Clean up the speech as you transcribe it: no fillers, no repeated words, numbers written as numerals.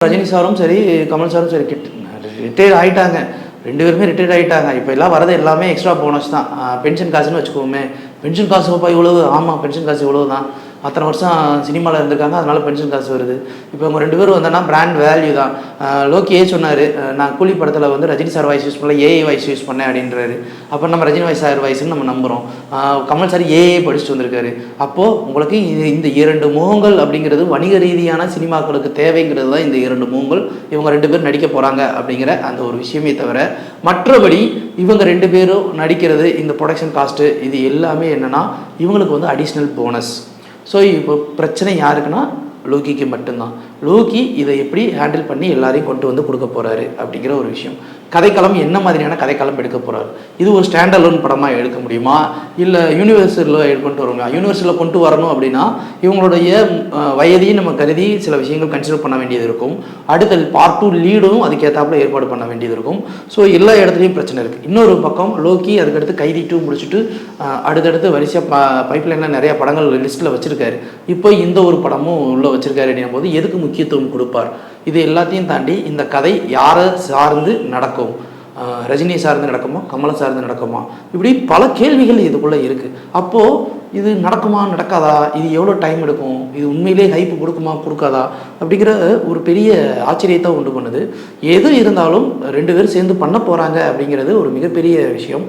ரஜினி சாரும் சரி, கமல் சாரும் சரி ரிட்டையர்ட் ஆகிட்டாங்க. 2 பேருமே ரிட்டையர்ட் ஆகிட்டாங்க. இப்போ எல்லாம் வரது எல்லாமே எக்ஸ்ட்ரா போனஸ் தான். பென்ஷன் காசுன்னு வச்சுக்கோமே. பென்ஷன் காசு இவ்வளவு? ஆமாம், பென்ஷன் காசு இவ்வளவு தான். அத்தனை வருஷம் சினிமாவில் இருந்திருக்காங்க, அதனால் பென்ஷன் காசு வருது. இப்போ அவங்க 2 பேரும் வந்தோன்னா பிராண்ட் வேல்யூ தான். லோக்கியே சொன்னார், நான் கூலி படத்தில் வந்து ரஜினி சார் வாய்ஸ் யூஸ் பண்ணல, ஏஐ வாய்ஸ் யூஸ் பண்ணேன் அப்படின்றாரு. அப்போ நம்ம ரஜினி சார் வாய்ஸ்ன்னு நம்ம நம்புகிறோம். கமல் சார் ஏஐ படிச்சுட்டு வந்திருக்காரு. அப்போது உங்களுக்கு இந்த 2 முகங்கள் அப்படிங்கிறது வணிக ரீதியான சினிமாக்களுக்கு தேவைங்கிறது தான். இந்த 2 முகங்கள் இவங்க 2 பேர் நடிக்க போகிறாங்க அப்படிங்கிற அந்த ஒரு விஷயமே தவிர, மற்றபடி இவங்க 2 பேரும் நடிக்கிறது, இந்த ப்ரொடக்ஷன் காஸ்ட்டு, இது எல்லாமே என்னென்னா இவங்களுக்கு வந்து அடிஷ்னல் போனஸ். ஸோ இப்போ பிரச்சனை யாருக்குன்னா லோக்கிக்கு மட்டும்தான். லோக்கி இதை எப்படி ஹேண்டில் பண்ணி எல்லாரையும் கொண்டு வந்து கொடுக்க போகிறாரு அப்படிங்கிற ஒரு விஷயம். கதைக்களம் என்ன மாதிரியான கதைக்களம் எடுக்க போகிறாரு? இது ஒரு ஸ்டாண்ட் அலோன் படமாக எடுக்க முடியுமா, இல்லை யூனிவர்சலில் கொண்டு வர முடியுமா? யூனிவர்சலில் கொண்டு வரணும் அப்படின்னா இவங்களுடைய வயதையும் நம்ம கருதி சில விஷயங்கள் கன்சிடர் பண்ண வேண்டியது இருக்கும். அடுத்த பார்ட் 2 லீடும் அதுக்கேற்றாப்புல ஏற்பாடு பண்ண வேண்டியது இருக்கும். ஸோ எல்லா இடத்துலையும் பிரச்சனை இருக்குது. இன்னொரு பக்கம் லோக்கி அதுக்கடுத்து கைதி 2 முடிச்சுட்டு அடுத்தடுத்து வரிசையாக பைப்லைனில் நிறையா படங்கள் லிஸ்ட்டில் வச்சுருக்காரு. இப்போ இந்த ஒரு படமும் உள்ளே வச்சுருக்காரு அப்படின்னும் போது எதுக்கு முக்கியத்துவம் கொடுப்பார்? இது எல்லாத்தையும் தாண்டி இந்த கதை யாரை சார்ந்து நடக்கும்? ரஜினி சார்ந்து நடக்குமா, கமலை சார்ந்து நடக்குமா? இப்படி பல கேள்விகள் இதுக்குள்ளே இருக்குது. அப்போது இது நடக்குமா நடக்காதா, இது எவ்வளோ டைம் எடுக்கும், இது உண்மையிலே ஹைப்பு கொடுக்குமா கொடுக்காதா அப்படிங்கிற ஒரு பெரிய ஆச்சரியத்தை உண்டு பண்ணுது. எது இருந்தாலும் 2 பேரும் சேர்ந்து பண்ண போகிறாங்க அப்படிங்கிறது ஒரு மிகப்பெரிய விஷயம்.